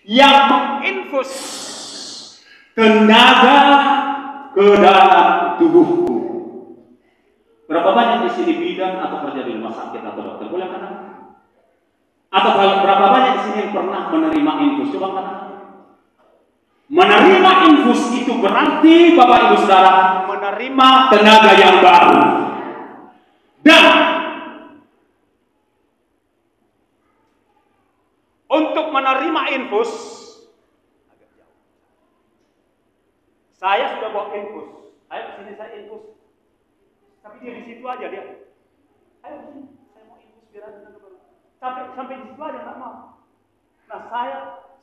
yang menginfus tenaga ke dalam tubuhku. Berapa banyak di sini bidan atau kerja di rumah sakit atau dokter? Boleh katakan? Atau berapa banyak di sini yang pernah menerima infus? Coba katakan. Menerima infus itu berarti Bapak Ibu Saudara menerima tenaga yang baru. Dan untuk menerima infus, saya sudah bawa infus. Ayo kesini saya infus. Tapi dia di situ aja dia. Ayo kesini, saya mau infus biar ada tenaga baru. Sampai di situ aja nggak mau. Nah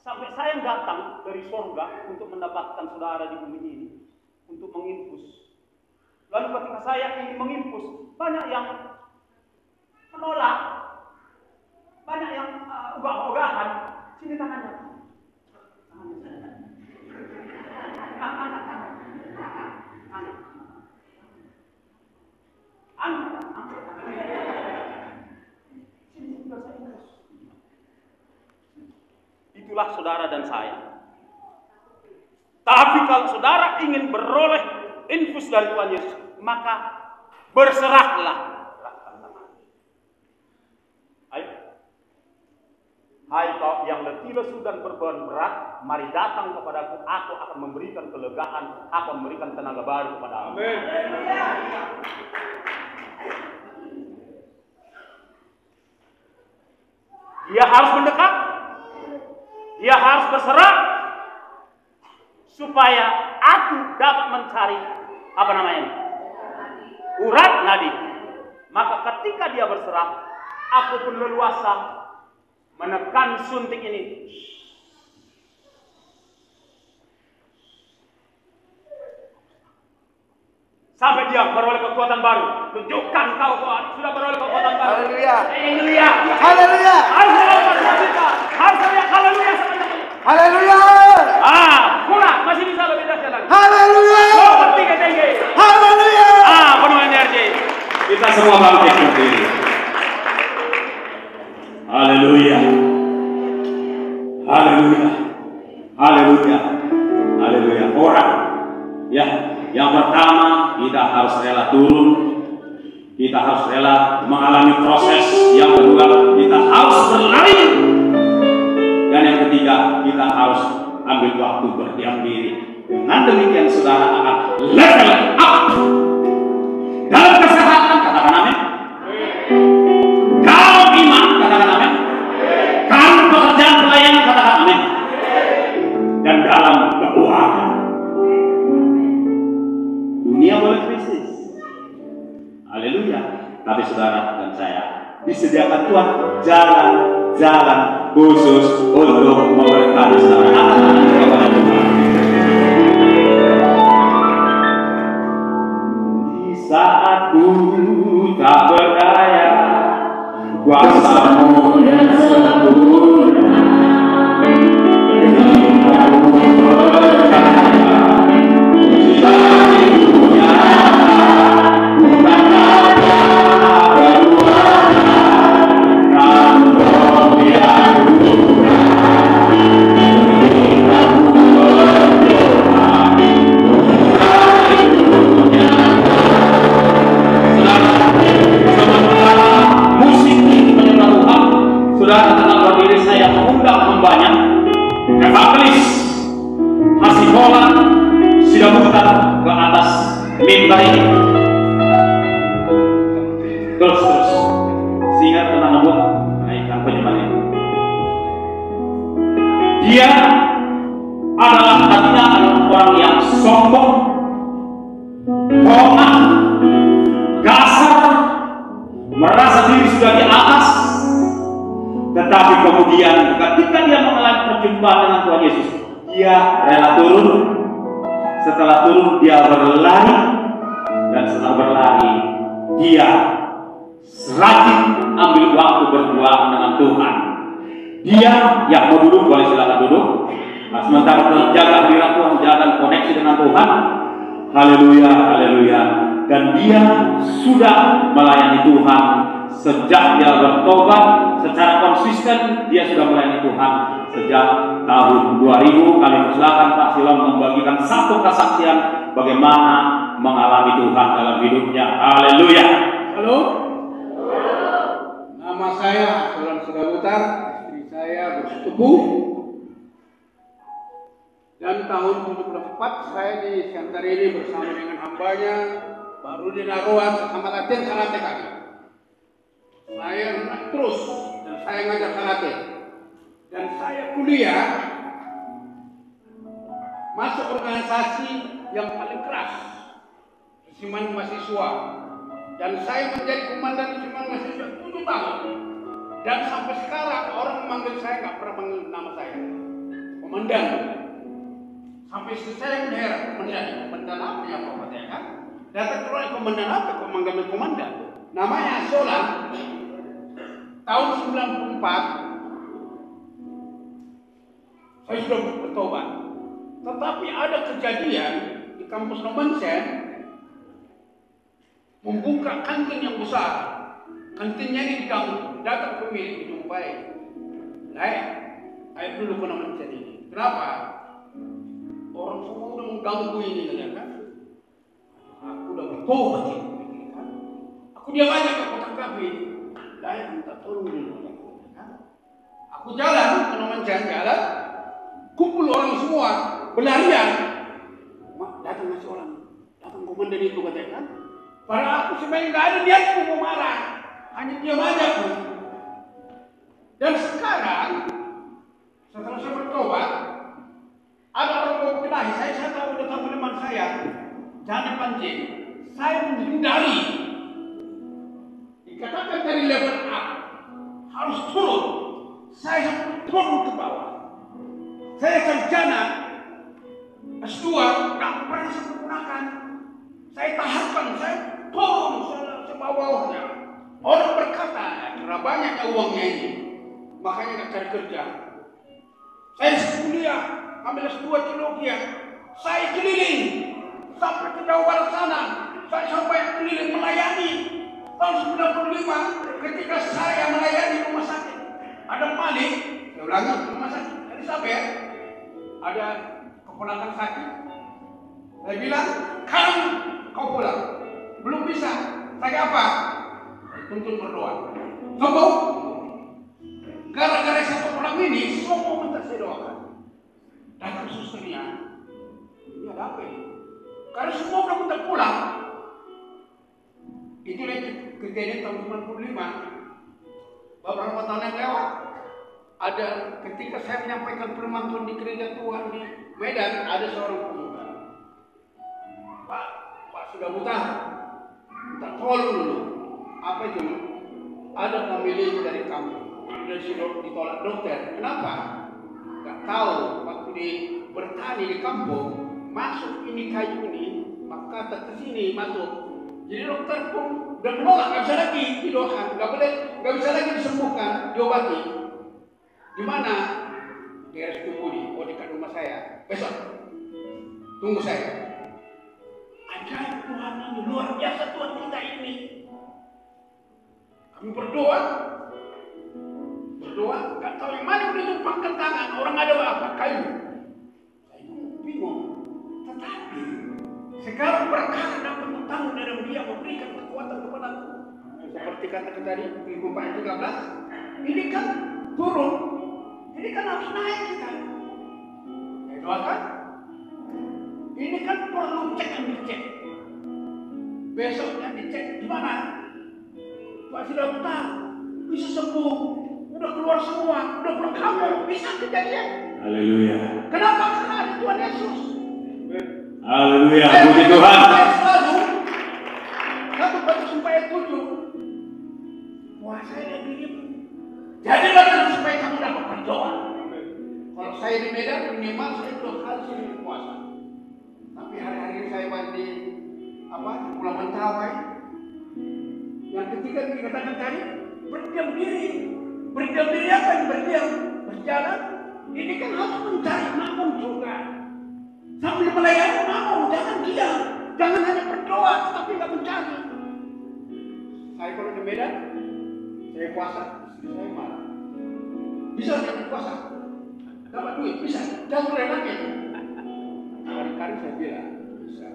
sampai saya datang dari surga untuk mendapatkan saudara di bumi ini untuk menginfus. Lalu ketika saya ingin menginfus, banyak yang menolak, banyak yang ogah-ogahan. Sini tangannya. Itulah saudara dan saya. Tapi kalau saudara ingin beroleh infus dari Tuhan Yesus, maka berserahlah. Ayo. Hai kau yang letih lesu dan berbeban berat, mari datang kepadaku, aku akan memberikan kelegaan, aku akan memberikan tenaga baru kepadamu. Amin. Dia harus mendekat, dia harus berserah, supaya aku dapat mencari apa namanya? Urat nadi. Maka ketika dia berserah, aku pun leluasa menekan suntik ini. dia beroleh kekuatan baru. Tunjukkan kau sudah beroleh kekuatan baru. Haleluya. Haleluya. Haleluya. Harus ada kita. Harus ada haleluya sama-sama. Haleluya. Kurang masih bisa lebih dahsyat lagi. Haleluya. Seperti tinggi. Haleluya. Penuh energi. Kita semua bangkit berdiri. Haleluya. Haleluya. Haleluya. Haleluya. Orang ya, yang pertama kita harus rela turun. Kita harus rela mengalami proses. Yang kedua, kita harus berlari. Dan yang ketiga, kita harus ambil waktu berdiam diri. Dengan demikian saudara akan level up. Dalam kesehatan, katakan amin. Kalau iman, katakan amin. Kalau pekerjaan pelayanan, katakan amin. Dan dalam keuangan, dunia boleh krisis. Haleluya. Tapi saudara dan saya disediakan Tuhan jalan-jalan khusus untuk memberkati saudara. Kepada Tuhan. Di saat ku tak berdaya, kuasa-Mu yang sempurna. Terus sehingga tenang ngebut naikkan penyembahnya. Dia adalah tadinya orang yang sombong, hormat, kasar, merasa diri sudah di atas. Tetapi kemudian ketika dia mengalami perjumpaan dengan Tuhan Yesus, dia rela turun. Setelah turun dia berlari, dan setelah berlari dia rajin ambil waktu berdua dengan Tuhan. Dia yang mau duduk boleh silakan duduk. Nah, sementara terjaga hadirat Tuhan, jaga koneksi dengan Tuhan. Haleluya, haleluya. Dan dia sudah melayani Tuhan sejak dia bertobat secara konsisten. Dia sudah melayani Tuhan sejak tahun 2000. Kami persilakan Pak Silom membagikan satu kesaksian bagaimana mengalami Tuhan dalam hidupnya. Haleluya. Halo. Nama saya Sulam Sudabutar, istri saya bersepupu. Dan tahun 74 saya di Siantar ini bersama dengan hambanya baru di Naruan sama latihan karate kami. Saya terus dan saya ngajar karate. Dan saya kuliah masuk organisasi yang paling keras, Persiman Mahasiswa. Dan saya menjadi komandan Persiman Mahasiswa 7 tahun. Dan sampai sekarang orang memanggil saya nggak pernah panggil nama saya komandan. Sampai saya menheran, komandan apa ya Pak ya kan? Datang keluar komandan apa? Komandan. Namanya Solan. Tahun 94 saya sudah bertobat. Tetapi ada kejadian di kampus Nomensen membuka kantin yang besar. Kantinnya ini di kampus. Datang pemilik dijumpai. Naik, ayo dulu ke Nomensen ini. Kenapa? Orang semua udah mengganggu ini kan? Aku udah bertobat ini. Aku diam aja ke kotak kafe. Saya minta tolong dulu. Aku jalan ke Nomensen jalan. Kumpul orang semua berlarian. Datang masih orang, datang komandan itu katanya kan. Padahal aku sebenarnya nggak ada niatku mau marah, hanya diam aja aku. Dan sekarang setelah saya bertobat, ada orang mau kelahi. Saya tahu udah tahu teman saya, jangan pancing. Saya menghindari. Dikatakan dari level up harus turun. Saya turun ke bawah. Saya sarjana S2 nggak pernah saya gunakan. Saya tahankan, saya turun sebawahnya. Orang berkata, karena banyaknya uangnya ini, makanya nggak cari kerja. Saya kuliah, ambil S2 teologi. Saya keliling sampai ke Jawa Barat sana. Saya sampai keliling melayani. Tahun 95, ketika saya melayani rumah sakit, ada Malik, saya ulangi, rumah sakit Elizabeth, ada keponakan sakit. Saya bilang, sekarang kau pulang. Belum bisa. Saya apa? Tuntut berdoa. Sombong. Gara-gara satu orang ini, semua minta saya doakan. Datang susternya. Ini ada apa ini? Karena semua orang minta pulang. Itulah kejadian tahun 95. Beberapa tahun yang lewat, ada ketika saya menyampaikan firman Tuhan di gereja Tuhan di Medan, ada seorang pemuda. Pak sudah buta. Minta tolong dulu. Apa itu? Ada famili dari kampung. Sudah ditolak dokter. Kenapa? Gak tahu. Waktu bertani di kampung, masuk ini kayu ini, maka ke sini masuk. Jadi dokter pun udah menolak, nggak bisa lagi didoakan, nggak bisa lagi disembuhkan, diobati. Di mana? Di RS Budi, oh dekat rumah saya. Besok, tunggu saya. Ajaib Tuhan ini, luar biasa Tuhan kita ini. Kami berdoa, nggak tahu yang mana udah tumpangkan tangan, orang ada apa? Kayu. Saya bingung. Tetapi sekarang berkah dapat bertanggung dalam dia memberikan kekuatan kepadaku. Seperti kata tadi di 13, ini kan turun, ini kan harus naik kita. Saya doakan. Ini kan perlu cek dan dicek. Besoknya dicek di mana? Pak sudah buta, bisa sembuh, udah keluar semua, udah pulang kamu, bisa kejadian. Haleluya. Kenapa? Karena ada Tuhan Yesus. Haleluya, puji Tuhan. Selalu satu batu sumpah ayat 7. Puasa dan dirimu. Jadilah dalam supaya kamu dapat berdoa. Kalau saya di Medan minimal saya 2 kali seminggu puasa. Tapi hari-hari saya di Pulau Mentawai. Yang ketiga dikatakan tadi berdiam diri. Berdiam diri apa yang berdiam? Berjalan. Ini kan harus mencari makmum juga. Sambil melayani makmum, jangan diam. Jangan hanya berdoa, tapi nggak mencari. Saya kalau di Medan, saya puasa, istri saya marah. Bisa saya puasa? Dapat duit, bisa. Jangan mulai lagi. Kali-kali saya bilang, bisa.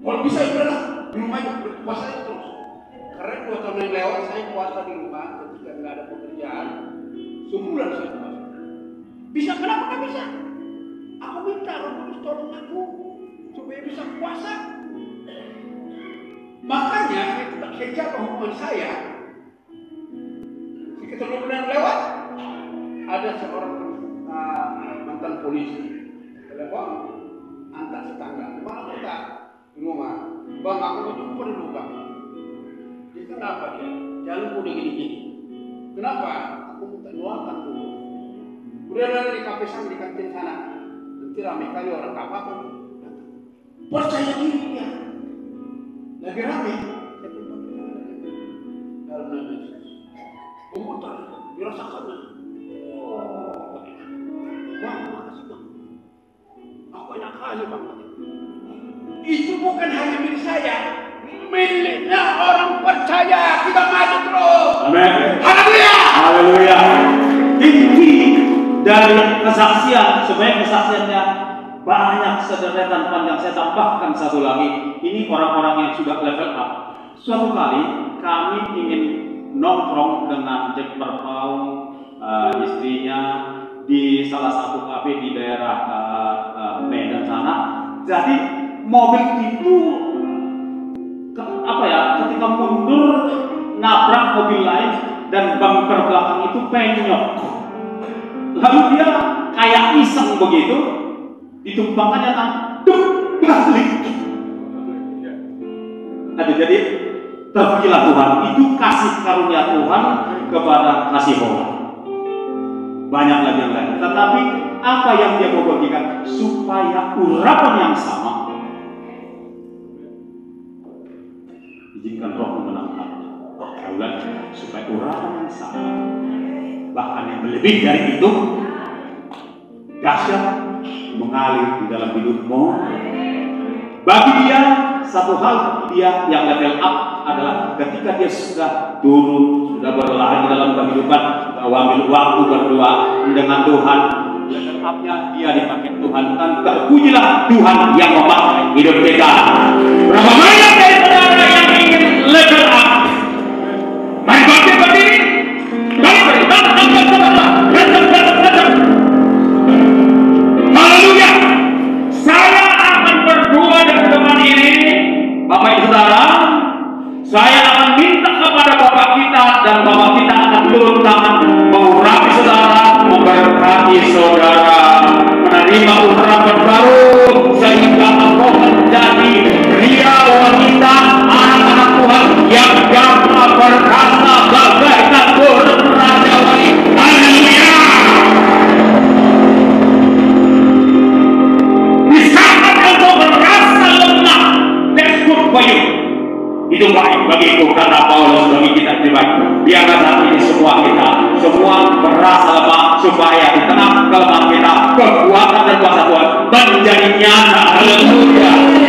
Kalau bisa, udahlah. Di rumah puasa terus. Karena 2 tahun yang lewat, saya puasa di rumah ketika nggak ada pekerjaan. Sebulan saya puasa. Bisa, kenapa nggak bisa? Aku minta Roh Kudus tolong aku supaya bisa puasa. Makanya saya jaga hubungan saya. Sekitar 2 bulan lewat, ada seorang mantan polisi telepon, antar tetangga, mana kita di rumah, bang aku mau jumpa dulu bang. Dia kenapa dia? Jangan udah gini-gini. Kenapa? Aku minta doakan dulu. Udah ada di kafe sana di kantin sana. Nanti ramai kali orang apa-apa. Percaya diri dia. Lagi ramai. Dalam nama Yesus. Memutar, dirasakannya. Oh, bang, makasih bang. Aku enak kali bang. Itu bukan hanya milik saya. Miliknya orang percaya. Kita maju terus. Amin. Haleluya. Haleluya. Inti dari kesaksian, supaya kesaksiannya banyak sederetan panjang, saya tambahkan satu lagi. Ini orang-orang yang sudah level up. Suatu kali kami ingin nongkrong dengan Jack Perpau, istrinya di salah satu kafe di daerah Medan sana. Jadi mobil itu ketika mundur nabrak mobil lain dan bumper belakang itu penyok. Lalu dia kayak iseng begitu, ditumpangkannya balik. Aduh, jadi terpilah Tuhan, itu kasih karunia Tuhan kepada kasih orang. Banyak lagi yang lain. Tetapi apa yang dia mau bagikan supaya urapan yang sama Izinkan Roh menangkap Tuhan, supaya urapan yang salah, bahkan yang lebih dari itu, dahsyat mengalir di dalam hidupmu. Bagi dia, satu hal dia yang level up adalah ketika dia sudah turun, sudah berlari dalam kehidupan, ambil waktu berdua dengan Tuhan. Level up-nya dia dipakai Tuhan, dan terpujilah Tuhan yang memakai hidup kita. Berapa banyak dari saudara yang ingin level up? Mari bangkit berdiri. Haleluya. Saya akan berdoa dengan ini, Bapak Ibu Saudara. Saya akan minta kepada Bapak kita, dan Bapak kita akan turun tangan mengurapi saudara, memberkati saudara, menerima urapan baru sehingga engkau menjadi pria wanita anak-anak Tuhan yang dapat berkata bagaikan burung rajawi. Haleluya. Di saat engkau merasa lemah, that's good for you. Itu baik bagiku, karena Paulus bagi kita terbaik. Biarlah saat ini semua merasa lemah, supaya di tengah kelemahan kita kekuatan dan kuasa Tuhan menjadi nyata. Haleluya.